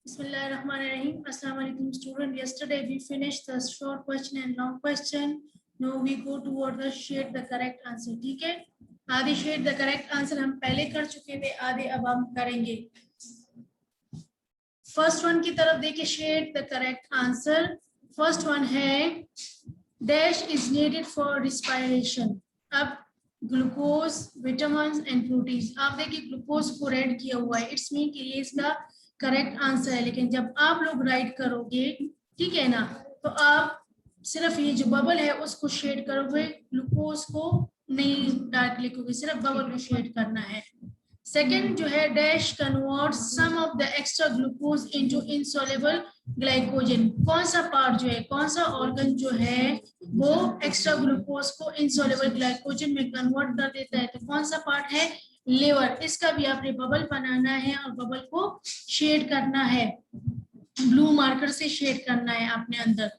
Bismillahirrahmanirrahim. Assalamu alaikum student. Yesterday we finished the short question and long question. Now we go toward the shade the correct answer. ठीक है, आधे shade the correct answer हम पहले कर चुके थे, आधे अब हम करेंगे. फर्स्ट वन की तरफ देखिए, shade the correct answer. First one है dash is needed for respiration. अब ग्लूकोज, विटामिन एंड प्रोटीन, आप देखिए ग्लूकोज को रेड किया हुआ है, इट्स मीन कि ये इसका करेक्ट आंसर है. लेकिन जब आप लोग राइट करोगे, ठीक है ना, तो आप सिर्फ ये जो बबल है उसको शेड करोगे, ग्लूकोज को नहीं डार्क लिखोगे, सिर्फ बबल को शेड करना है. सेकेंड जो है dash convert some of the extra glucose into insoluble glycogen. कौन सा पार्ट जो है, कौन सा ऑर्गन जो है वो एक्स्ट्रा ग्लूकोज को इनसॉल्युबल ग्लाइकोजन में कन्वर्ट कर देता है, तो कौन सा पार्ट है, लिवर. इसका भी आपने बबल बनाना है और बबल को शेड करना है, ब्लू मार्कर से शेड करना है आपने अंदर.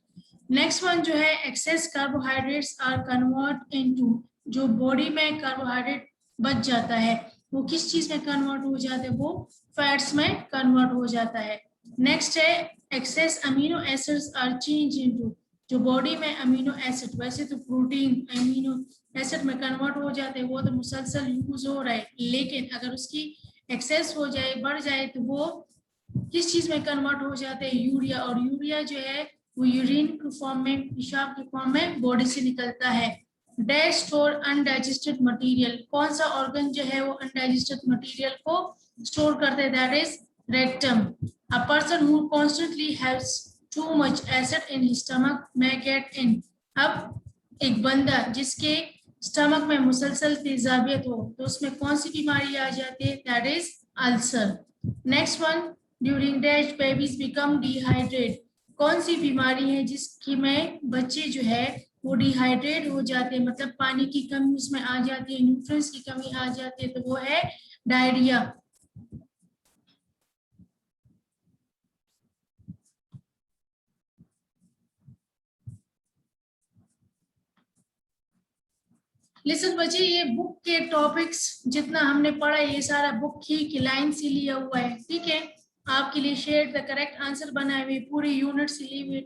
नेक्स्ट वन जो है excess carbohydrates are convert into, जो बॉडी में कार्बोहाइड्रेट बच जाता है वो किस चीज में कन्वर्ट हो जाते हैं, वो फैट्स में कन्वर्ट हो जाता है. नेक्स्ट है excess amino acids are change into, जो बॉडी में अमीनो एसिड, वैसे तो प्रोटीन अमीनो एसिड में कन्वर्ट हो जाते हैं, वो तो मुसलसल यूज हो रहा है, लेकिन अगर उसकी एक्सेस हो जाए, बढ़ जाए, तो वो किस चीज में कन्वर्ट हो जाते हैं, यूरिया. और यूरिया जो है वो यूरिन के फॉर्म में, पेशाब के फॉर्म में बॉडी से निकलता है. डैश स्टोर अनडाइजेस्टेड मटेरियल, कौन सा ऑर्गन जो है वो अनडाइजेस्टेड मटेरियल को स्टोर करते हैं, that is rectum. A person who constantly haves too much acid in his stomach may get in. अब एक बंदा जिसके स्टमक में मुसलसल तेजाबियत हो, तो उसमें कौन सी बीमारी आ जाती है, that is ulcer. Next one, during dash babies become dehydrate, कौन सी बीमारी है जिसकी में बच्चे जो है वो डिहाइड्रेट हो जाते हैं, मतलब पानी की कमी उसमें आ जाती है, न्यूट्रिएंट्स की कमी आ जाती है, तो वो है डायरिया. लिसन बच्चे, ये बुक के टॉपिक्स जितना हमने पढ़ा ये सारा बुक ही की लाइन से लिया हुआ है, ठीक है. आपके लिए शेड द करेक्ट आंसर बनाए हुए पूरी यूनिट से ली हुई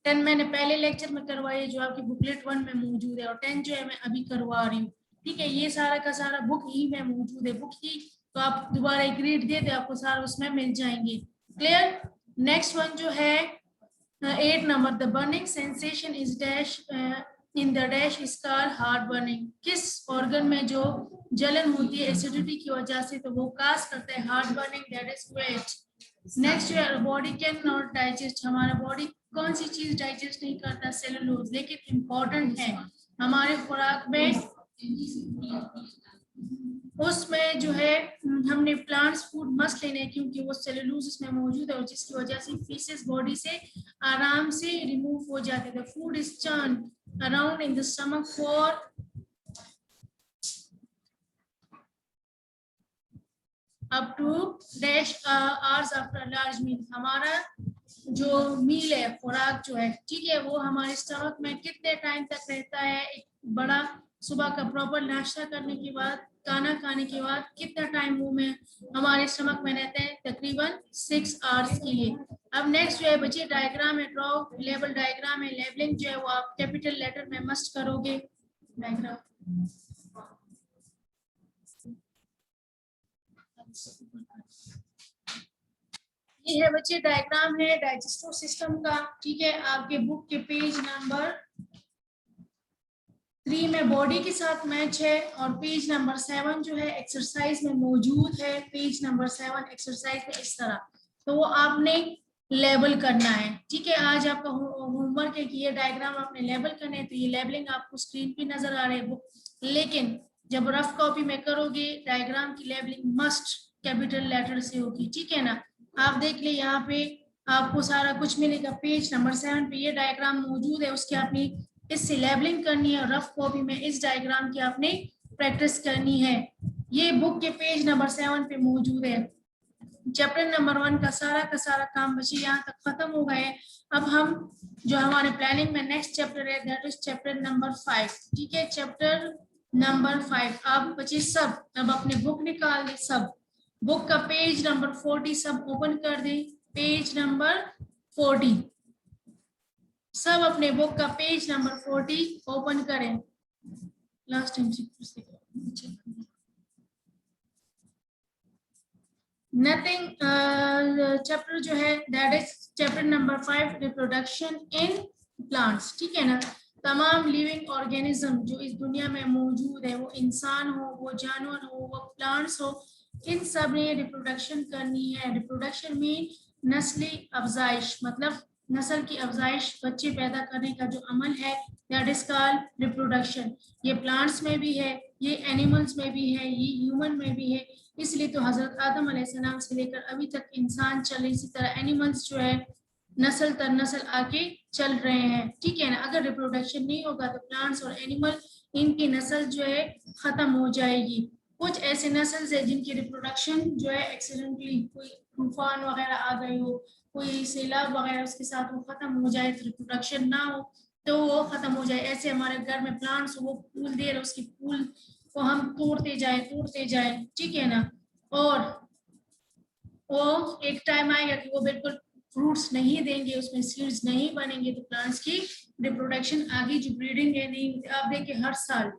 10 मैंने पहले लेक्चर में करवाई जो आपकी बुकलेट 1 में मौजूद है, और 10 जो है मैं अभी करवा रही हूँ, ठीक है. ये सारा का सारा बुक ही में मौजूद है, बुक ही, तो आप दोबारा एक रीड दे दे, आपको सारा उसमें मिल जाएंगे. क्लियर. नेक्स्ट वन जो है 8 number, the burning sensation is dash in the dash is called heart burning. किस ऑर्गन में जो जलन होती है एसिडिटी की वजह से, तो वो काज करता है heart burning, that is weight. Next जो है बॉडी कैन नॉट डाइजेस्ट, हमारा बॉडी कौन सी चीज डाइजेस्ट नहीं करता, सेलुलोज. लेकिन इंपॉर्टेंट है हमारे खुराक में, उसमें जो है हमने प्लांट्स फूड मस्ट लेने हैं, क्योंकि वो सेलुलोज उसमें मौजूद है और जिसकी वजह से फीसेस बॉडी से आराम से रिमूव हो जाते हैं. Food is churn around in the stomach for up to dash hours after a large meal. हमारा जो मील है, खुराक जो है, ठीक है, वो हमारे स्टमक में कितने टाइम तक रहता है, एक बड़ा सुबह का प्रॉपर नाश्ता करने के बाद, खाना खाने के बाद कितना टाइम वो में हमारे स्टमक में रहता है, तकरीबन 6 आवर्स के लिए. अब नेक्स्ट जो है बच्चे डायग्राम है, ड्रॉ लेबल डायग्राम है. लेबलिंग जो है वो आप कैपिटल लेटर में मस्ट करोगे. डायग्राम ये है बच्चे, डायग्राम है डाइजेस्टिव सिस्टम का, ठीक है. आपके बुक के पेज नंबर 3 में बॉडी के साथ मैच है, और पेज नंबर 7 जो है एक्सरसाइज में मौजूद है. पेज नंबर 7 एक्सरसाइज में इस तरह, तो वो आपने लेबल करना है, ठीक है. आज आपका होमवर्क है कि ये डायग्राम आपने लेबल करने हैं, तो ये लेबलिंग आपको स्क्रीन पे नजर आ रही है बुक. लेकिन जब रफ कॉपी में करोगे डायग्राम की लेबलिंग मस्ट कैपिटल लेटर से होगी, ठीक है ना. आप देख ले यहाँ पे आपको सारा कुछ मिलेगा. पेज नंबर 7 पे ये डायग्राम मौजूद है, उसकी आपने इससे लेबलिंग करनी है, और रफ कॉपी में इस डायग्राम की आपने प्रैक्टिस करनी है. ये बुक के पेज नंबर 7 पे मौजूद है. चैप्टर नंबर 1 का सारा काम बच्चे यहाँ तक खत्म हो गए. अब हम जो हमारे प्लानिंग में नेक्स्ट चैप्टर है, दैट इज चैप्टर नंबर 5, ठीक है. चैप्टर नंबर 5 आप बच्चे सब अब अपने बुक निकाल दे, सब बुक का पेज नंबर 40 सब ओपन कर दें. Page number 40। सब अपने बुक का पेज नंबर 40 ओपन करें। लास्ट टाइम नथिंग चैप्टर जो है that is chapter number 5 reproduction in plants. ठीक है ना। तमाम लिविंग ऑर्गेनिज्म जो इस दुनिया में मौजूद है, वो इंसान हो, वो जानवर हो, वो प्लांट्स हो, इन सब ने रिप्रोडक्शन करनी है। रिप्रोडक्शन मीन नस्ली अफजाइश, मतलब नस्ल की अफजाइश, बच्चे पैदा करने का जो अमल है, दैट इज कॉल्ड रिप्रोडक्शन। ये प्लांट्स में भी है, ये एनिमल्स में भी है, ये ह्यूमन में भी है। इसलिए तो हजरत आदम अलैहिस्सलाम से लेकर अभी तक इंसान चले, इसी तरह एनिमल्स जो है नस्ल तर नस्ल आके चल रहे हैं। ठीक है ना। अगर रिप्रोडक्शन नहीं होगा तो प्लांट्स और एनिमल, इनकी नस्ल जो है खत्म हो जाएगी। कुछ ऐसे नस्ल है जिनकी रिप्रोडक्शन जो है एक्सीडेंटली, कोई तूफान वगैरह आ गई हो, कोई सैलाब वगैरह उसके साथ वो खत्म हो जाए, तो रिप्रोडक्शन ना हो तो वो खत्म हो जाए। ऐसे हमारे घर में प्लांट्स, वो फूल दे रहे, उसकी फूल को हम तोड़ते जाए। ठीक है ना। और वो एक टाइम आएगा कि वो बिल्कुल फ्रूट्स नहीं देंगे, उसमें सीड्स नहीं बनेंगे, तो प्लांट्स की रिप्रोडक्शन आगे जो ब्रीडिंग है नहीं होती। आप देखिए हर साल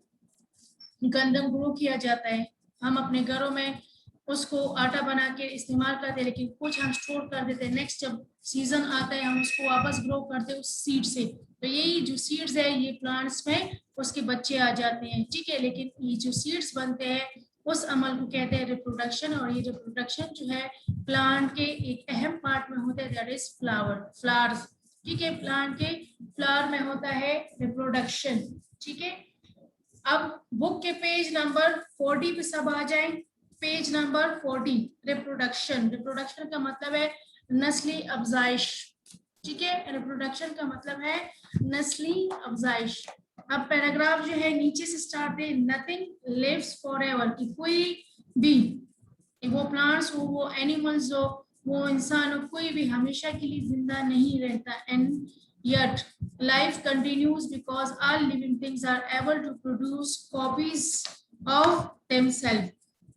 गंदम ग्रो किया जाता है, हम अपने घरों में उसको आटा बना के इस्तेमाल करते हैं, लेकिन कुछ हम स्टोर कर देते हैं, नेक्स्ट जब सीजन आता है हम उसको वापस ग्रो करते हैं उस सीड से। तो यही जो सीड्स है ये प्लांट्स में उसके बच्चे आ जाते हैं। ठीक है। लेकिन ये जो सीड्स बनते हैं उस अमल को कहते हैं रिप्रोडक्शन। और ये रिप्रोडक्शन जो है प्लांट के एक अहम पार्ट में होता है, दैट इज फ्लावर्स। ठीक है। प्लांट के फ्लावर में होता है रिप्रोडक्शन। ठीक है। अब बुक के पेज नंबर 40 पे सब आ जाए। Page number 40 reproduction. रिप्रोडक्शन का मतलब है नस्ली अफजाइश। ठीक है। रिप्रोडक्शन का मतलब है नस्ली अफजाइश। अब पैराग्राफ जो है नीचे से स्टार्ट है, नथिंग लिव्स फॉरएवर, कि कोई भी, वो प्लांट्स हो, वो एनिमल्स हो, वो इंसान हो, कोई भी हमेशा के लिए जिंदा नहीं रहता। And yet life continues because all living things are able to produce copies of themselves।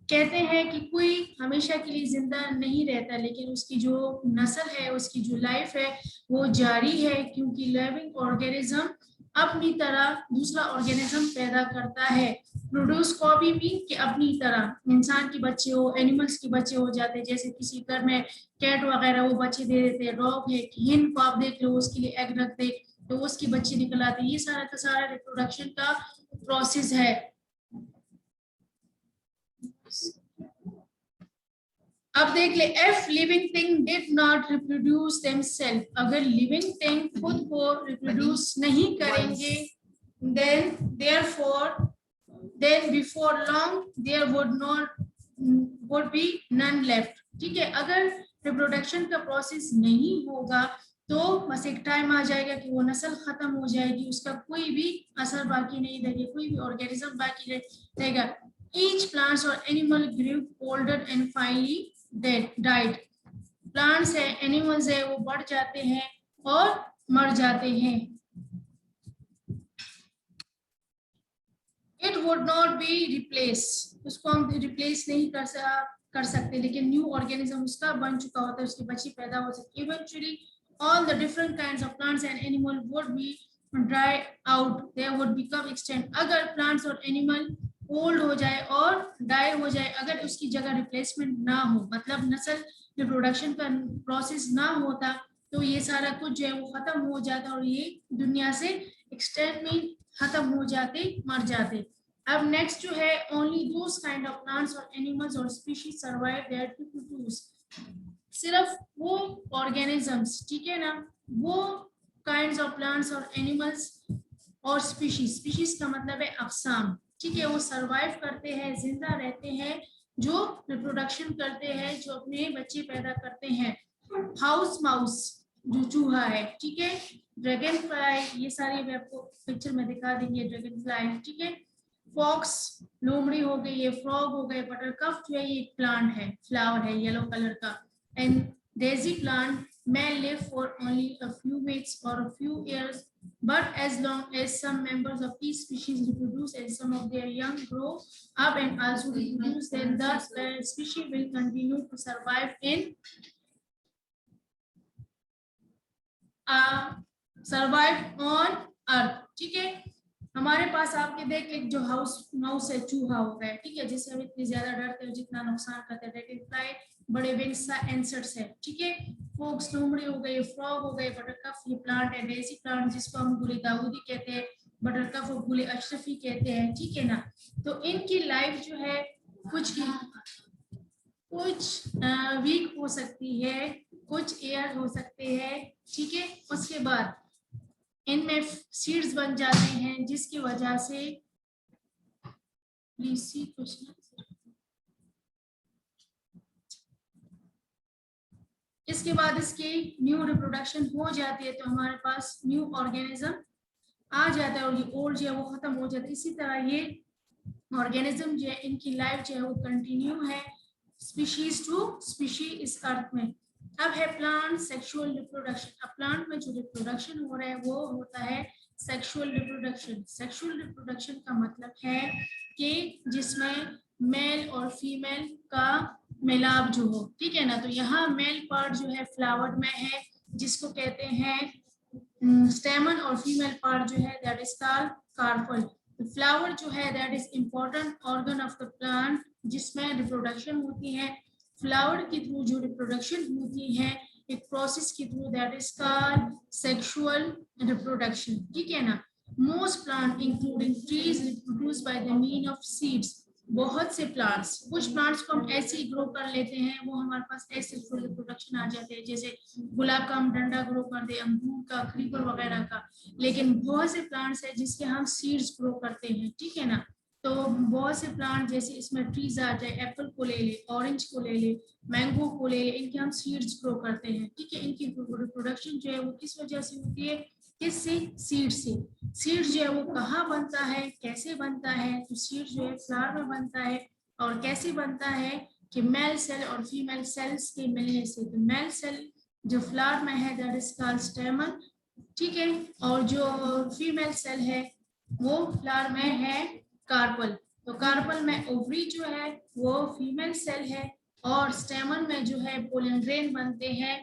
कहते हैं कि कोई हमेशा के लिए जिंदा नहीं रहता, लेकिन उसकी जो नस्ल है, उसकी जो लाइफ है वो जारी है, क्योंकि लिविंग ऑर्गेनिज्म अपनी तरह दूसरा ऑर्गेनिज्म पैदा करता है। प्रोड्यूस कॉपी भी कि अपनी तरह इंसान के बच्चे हो, एनिमल्स के बच्चे हो जाते हैं। जैसे किसी घर में कैट वगैरह वो बच्चे दे देते हैं, डॉग है, हिन को आप देख लो, उसके लिए एग रख दे तो उसके बच्चे निकल आते हैं। ये सारा का सारा रिप्रोडक्शन का प्रोसेस है। अब देख ले, if living thing did not reproduce themselves, अगर लिविंग थिंग खुद को रिप्रोड्यूस नहीं करेंगे, then therefore then before long there would be none left। ठीक है। अगर रिप्रोडक्शन का प्रोसेस नहीं होगा तो बस एक टाइम आ जाएगा कि वो नस्ल खत्म हो जाएगी, उसका कोई भी असर बाकी नहीं रहेगा, कोई भी ऑर्गेनिज्म बाकी रहेगा। ईच प्लांट्स और animal grew older and finally died। Plants है, एनिमल्स है, वो बढ़ जाते हैं और मर जाते हैं। It would not be replace, उसको हम रिप्लेस नहीं कर सकते, लेकिन न्यू ऑर्गेनिज्म उसका बन चुका होता है, उसके बच्चे पैदा हो सकते। Eventually all the different kinds of plants and animal would be dry out, they would become extinct। अगर plants और animal ओल्ड हो जाए और डाई हो जाए, अगर उसकी जगह रिप्लेसमेंट ना हो, मतलब नस्ल रिप्रोडक्शन का प्रोसेस ना होता, तो ये सारा कुछ जो है वो खत्म हो जाता और ये दुनिया से एक्सटेंट में खत्म हो जाते, मर जाते। अब नेक्स्ट जो है, only those kind of plants और एनिमल्स और species survive there to produce, सिर्फ वो ऑर्गेनिजम्स, ठीक है ना, वो काइंड्स ऑफ प्लांट्स और एनिमल्स और स्पीशीज का मतलब है अकसाम, ठीक है, वो सरवाइव करते हैं, जिंदा रहते हैं, जो रिप्रोडक्शन करते हैं, जो अपने बच्चे पैदा करते हैं। हाउस माउस जो चूहा है, ठीक है, ड्रैगन फ्लाई, ये सारी मैं आपको पिक्चर में दिखा देंगे, ड्रैगन फ्लाई, ठीक है, फॉक्स लोमड़ी हो गई, ये फ्रॉग हो गए, बटरकप जो है ये प्लांट है, फ्लावर है येलो कलर का, and Daisy plant may live for only a few weeks or a few years, but as long as some members of each species reproduce and some of their young grow up and also reproduce, then the species will continue to survive in survive on earth. ठीक है, हमारे पास आपके देख एक जो house mouse है, चूहा होता है, ठीक है, जिससे हम इतनी ज्यादा डरते हैं जितना नुकसान करते हैं, ड्रैगनफ्लाई, बड़े विंग्स इंसेक्ट्स है, ठीक है, फोक्स, लोमड़ी हो गई, फ्रॉग हो गए, बटरकफ, ये प्लांट है, डेजी प्लांट जिसको हम गुले दाऊदी कहते हैं, बटरकफ और गुले अशरफी कहते हैं, ठीक है ना। तो इनकी लाइफ जो है कुछ वीक हो सकती है, कुछ एयर हो सकते हैं, ठीक है। उसके बाद इनमें सीड्स बन जाते हैं जिसकी वजह से प्लीज सी क्वेश्चन। इसके बाद इसकी न्यू रिप्रोडक्शन हो जाती है तो हमारे पास न्यू ऑर्गेनिज्म आ जाता है और ये ओल्ड जो है वो खत्म हो जाता है। इसी तरह ये ऑर्गेनिज्म जो है इनकी लाइफ जो है वो कंटिन्यू है स्पीशीज टू स्पीशीज इस अर्थ में। अब है प्लांट सेक्सुअल रिप्रोडक्शन। अब प्लांट में जो रिप्रोडक्शन हो रहा है वो होता है सेक्सुअल रिप्रोडक्शन। सेक्सुअल रिप्रोडक्शन का मतलब है कि जिसमें मेल और फीमेल का मिलाप जो हो, ठीक है ना। तो यहाँ मेल पार्ट जो है फ्लावर में है जिसको कहते हैं स्टेमन, और फीमेल पार्ट जो है that is called carpel. Flower जो है that is important organ of the plant जिसमें रिप्रोडक्शन होती है। फ्लावर के थ्रू जो रिप्रोडक्शन होती है एक प्रोसेस के through that is called sexual reproduction, ठीक है ना। Most plant including trees reproduce by the mean of seeds. बहुत से प्लांट्स, कुछ प्लांट्स को हम ऐसे ही ग्रो कर लेते हैं, वो हमारे पास ऐसे रिप्रोडक्शन आ जाते हैं, जैसे गुलाब का हम डंडा ग्रो कर दे, अमरूद का, क्रीपर वगैरह का। लेकिन बहुत से प्लांट्स है जिसके हम सीड्स ग्रो करते हैं, ठीक है ना। तो बहुत से प्लांट जैसे इसमें ट्रीज आ जाए, एप्पल को ले ले, ऑरेंज को ले ले, मैंगो को ले ले, इनके हम सीड्स ग्रो करते हैं, ठीक है। इनकी रिप्रोडक्शन जो है वो किस वजह से होती है, किससे, सीड से। सीड जो है वो कहाँ बनता है, कैसे बनता है, तो सीड जो है फ्लावर में बनता है। और कैसे बनता है कि मेल सेल और फीमेल सेल्स के मिलने से। तो मेल सेल जो फ्लावर में है दैट इज कॉल्ड स्टेमन, ठीक है, और जो फीमेल सेल है वो फ्लावर में है कार्पल। तो कार्पल में ओवरी जो है वो फीमेल सेल है, और स्टेमन में जो है पोलन ग्रेन बनते हैं,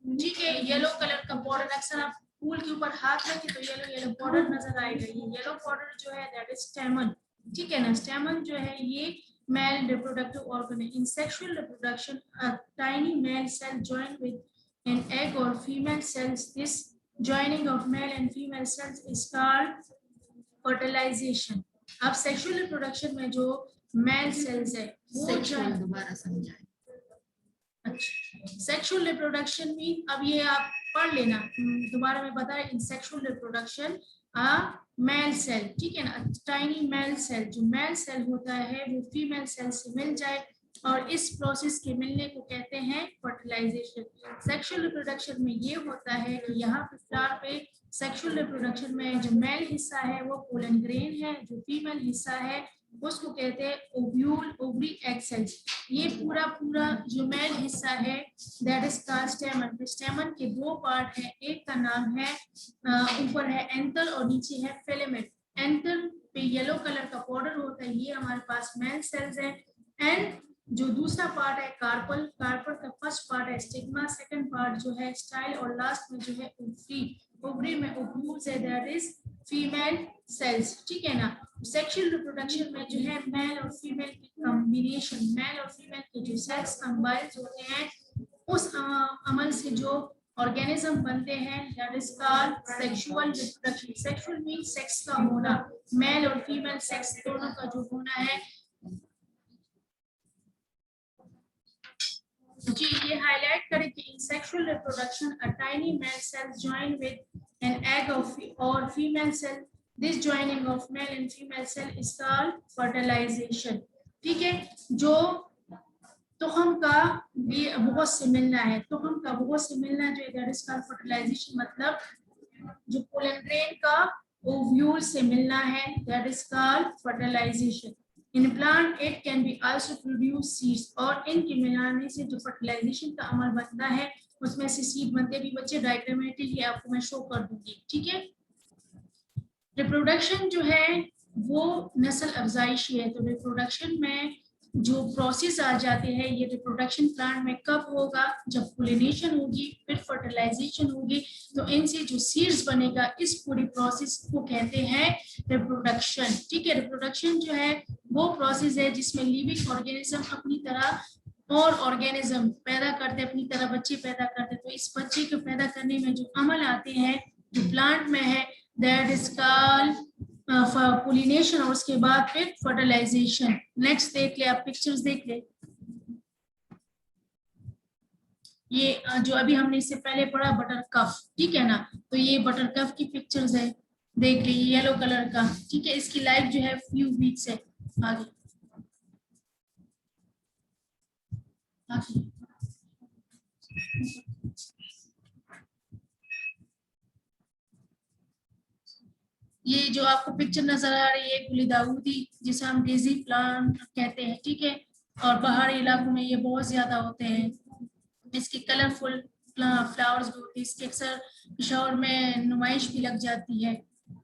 ठीक है। येलो कलर का बॉर्डर, अक्सर आप फूल के ऊपर हाथ रखें तो येलो येलो बॉर्डर नजर आएगा, ये येलो बॉर्डर जो है दैट इज स्टेमन, ठीक है ना। स्टेमन जो है ये मेल रिप्रोडक्टिव ऑर्गन है। In sexual reproduction a tiny male cell join with an egg और female cells. This joining of male and female cells is called fertilization. अब सेक्सुअल रिप्रोडक्शन में जो मेल सेल्स है वो दोबारा समझाएं। सेक्सुअल रिप्रोडक्शन में, अब ये आप पढ़ लेना दोबारा मैं बता रही। In sexual reproduction male cell, ठीक है ना, टाइनी मेल सेल, जो मेल सेल होता है वो फीमेल सेल से मिल जाए, और इस प्रोसेस के मिलने को कहते हैं फर्टिलाइजेशन। सेक्सुअल रिप्रोडक्शन में ये होता है कि यहाँ पे फ्लावर पे सेक्सुअल रिप्रोडक्शन में जो मेल हिस्सा है वो पोलन ग्रेन है, जो फीमेल हिस्सा है उसको कहते हैं ओव्यूल, ओवरी, एग सेल्स। ये पूरा जो मेल हिस्सा है दैट इज कॉल्ड स्टेमन। स्टेमन के दो पार्ट है, एक का नाम है ऊपर है एंथर और नीचे है फिलामेंट। एंथर पे येलो कलर का बॉर्डर होता है, ये हमारे पास मेल सेल्स है। एंड जो दूसरा पार्ट है कार्पल, कार्पल का फर्स्ट पार्ट है स्टिग्मा, सेकंड पार्ट जो है स्टाइल, और लास्ट में जो है ओवरी, ओवरी में ओव्यूल्स है दैट इज फीमेल सेल्स, ठीक है ना। सेक्सुअल रिप्रोडक्शन में जो है मेल और फीमेल की कॉम्बिनेशन, मेल और फीमेल के जो सेक्स कंबाइंड होते हैं उस अमल से जो ऑर्गेनिज्म बनते हैं that is called sexual reproduction. Sexual means sex का होना, मेल और फीमेल सेक्स दोनों का जो होना है। जी ये हाईलाइट करें कि in sexual reproduction a tiny male cell join with an egg of और female cell. This joining of male and female cell is called fertilization, ठीक है। जो तुखम का भी बहुत से मिलना है, तुखम का बहुत से मिलना जो दैट इज कॉल्ड फर्टिलाइजेशन, मतलब जो पोलन ग्रेन का ओव्यूल से मिलना है that is called fertilization. In plant it can be also produce seeds, और इनके मिलाने से जो फर्टिलाइजेशन का अमल बनता है उसमें से सीड बनते भी बच्चे डायग्रामेटिकली आपको मैं शो कर दूंगी, ठीक है। रिप्रोडक्शन जो है वो नस्ल अफजाइश है, तो रिप्रोडक्शन में जो प्रोसेस आ जाते हैं, ये रिप्रोडक्शन प्लांट में कब होगा, जब पोलिनेशन होगी, फिर फर्टिलाइजेशन होगी, तो इनसे जो सीड्स बनेगा, इस पूरी प्रोसेस को कहते हैं रिप्रोडक्शन। ठीक है, रिप्रोडक्शन जो है वो प्रोसेस है जिसमें लिविंग ऑर्गेनिज्म अपनी तरह और ऑर्गेनिज्म पैदा करते, अपनी तरह बच्चे पैदा करते। तो इस बच्चे को पैदा करने में जो अमल आते हैं जो प्लांट में है, दैट इज कॉल्ड पोलिनेशन, और उसके बाद फिर फर्टिलाइजेशन। नेक्स्ट देख ले, आप पिक्चर्स देख ले। ये जो अभी हमने इससे पहले पढ़ा बटर कफ, ठीक है ना, तो ये बटर कफ की पिक्चर्स है, देख ली, येलो कलर का। ठीक है, इसकी लाइफ जो है फ्यू वीक्स है। आगे आगे ये जो आपको पिक्चर नजर आ रही है गुलदाउदी, जिसे हम डेजी प्लांट कहते हैं। ठीक है, और पहाड़ी इलाकों में ये बहुत ज्यादा होते हैं। इसकी कलरफुल फ्लावर्स भी होती है, इसके अक्सर पेशावर में नुमाइश भी लग जाती है।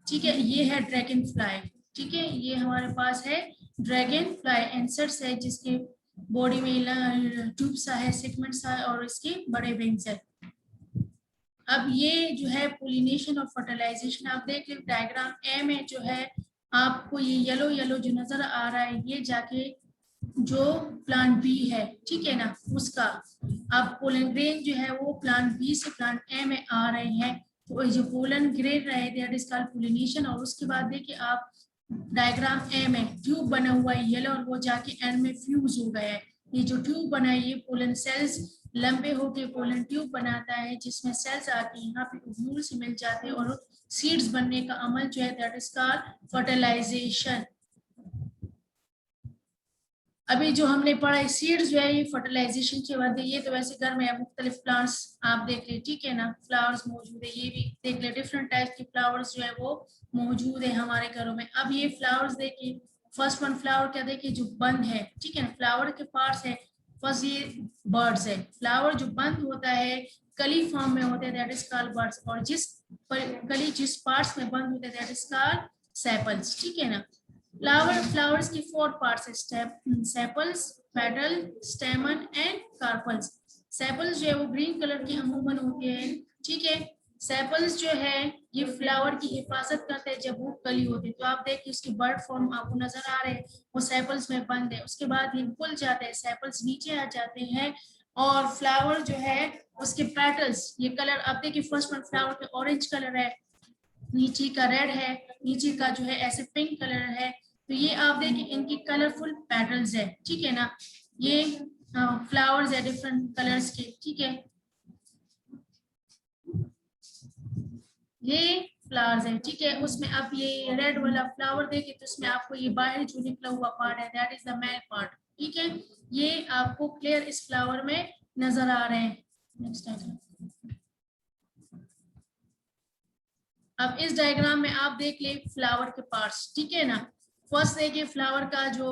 ठीक है, ये है ड्रैगन फ्लाई। ठीक है, ये हमारे पास है ड्रैगन फ्लाई एंसर्स है, जिसके बॉडी में ट्यूब सा है, सेगमेंट सा है, और इसके बड़े विंग्स है। अब ये जो है पोलिनेशन और फर्टिलाइजेशन, आप देख लें डायग्राम ए में जो है आपको ये येलो येलो जो नजर आ रहा है, ये जाके जो प्लांट बी है, ठीक है ना, उसका अब पोलन ग्रेन जो है वो प्लांट बी से प्लांट ए में आ रहे हैं। तो जो पोलन ग्रेन रहे दैट इज कॉल्ड पोलिनेशन। और उसके बाद देखिए आप डायग्राम ए में ट्यूब बना हुआ है येलो, और वो जाके एंड में फ्यूज हो गया है। ये जो ट्यूब बना है ये पोलन सेल्स लंबे होके पोलन ट्यूब बनाता है, जिसमें सेल्स आके यहाँ पे ओव्यूल से मिल जाते हैं, और सीड्स बनने का अमल जो है दैट इज कॉल्ड फर्टिलाइजेशन। अभी जो हमने पढ़ा है सीड्स जो है ये फर्टिलाइजेशन के बाद, ये तो वैसे घर में मुख्तलिफ प्लांट्स आप देख ले, ठीक है ना, फ्लावर्स मौजूद है, ये भी देख ले, डिफरेंट टाइप के फ्लावर्स जो है वो मौजूद है हमारे घरों में। अब ये फ्लावर्स देखिए, फर्स्ट वन फ्लावर क्या देखिए जो बंद है, ठीक है ना, फ्लावर के पार्ट्स है। फर्स्ट ये बर्ड्स है, फ्लावर जो बंद होता है कली फॉर्म में होते हैं दैट इज कॉल्ड बर्ड्स, और कली जिस पार्ट्स में बंद होते हैं दैट इज कॉल्ड सेपल्स। ठीक है ना, फ्लावर्स की 4 पार्ट्स है, sepals, petal, स्टेमन and carpals. Sepals जो है वो ग्रीन कलर की अमूमन होती है। ठीक है, सेपल्स जो है ये फ्लावर की हिफाजत करते हैं जब वो कली होती है। तो आप देखिए उसके बर्ड फॉर्म आपको नजर आ रहे हैं, वो सेपल्स में बंद है। उसके बाद ये खुल जाते हैं, सेपल्स नीचे आ जाते हैं, और फ्लावर जो है उसके पेटल्स, ये कलर आप देखिए फर्स्ट वन फ्लावर के ऑरेंज कलर है, नीचे का रेड है, नीचे का जो है ऐसे पिंक कलर है। तो ये आप देखिए इनकी कलरफुल पेटल्स है। ठीक है ना, ये फ्लावर्स है डिफरेंट कलर्स के। ठीक है, ये फ्लावर्स है। ठीक है, उसमें आप ये रेड वाला फ्लावर देखिए तो उसमें आपको ये बाहर जो निकला हुआ पार्ट है that is the male part. ठीक है, ये आपको क्लियर इस फ्लावर में नजर आ रहे हैं। नेक्स्ट डायग्राम, अब इस डायग्राम में आप देख ले फ्लावर के पार्ट्स। ठीक है ना, फर्स्ट देखिए फ्लावर का जो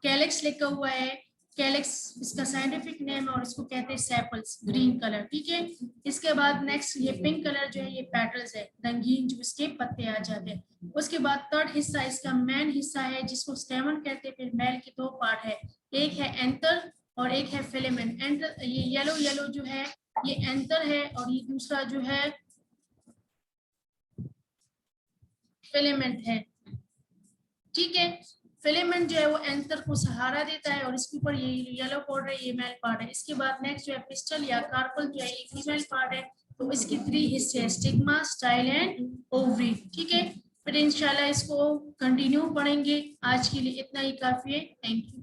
कैलेक्स लिखा हुआ है, कैलेक्स इसका साइंटिफिक नेम है, और इसको कहते हैं सेपल्स, ग्रीन कलर। ठीक है, इसके बाद नेक्स्ट ये पिंक कलर जो है ये पेटल्स है, रंगीन जो इसके पत्ते आ जाते हैं। उसके बाद थर्ड हिस्सा इसका मेन हिस्सा है जिसको स्टेमन कहते हैं। फिर मेल के 2 पार्ट है, एक है एंथर और एक है फिलामेंट। एंथर ये येलो येलो जो है ये एंथर है, और ये दूसरा जो है फिलामेंट है। ठीक है, फिलामेंट जो है वो एंथर को सहारा देता है, और इसके ऊपर ये येलो बॉर्डर है, ये मेल पार्ट है। इसके बाद नेक्स्ट जो है पिस्टल या कार्पल जो है ये फीमेल पार्ट है। तो इसके 3 हिस्से हैं, स्टिग्मा, स्टाइल एंड ओवरी। ठीक है, फिर इंशाल्लाह इसको कंटिन्यू पढ़ेंगे। आज के लिए इतना ही काफी है। Thank you.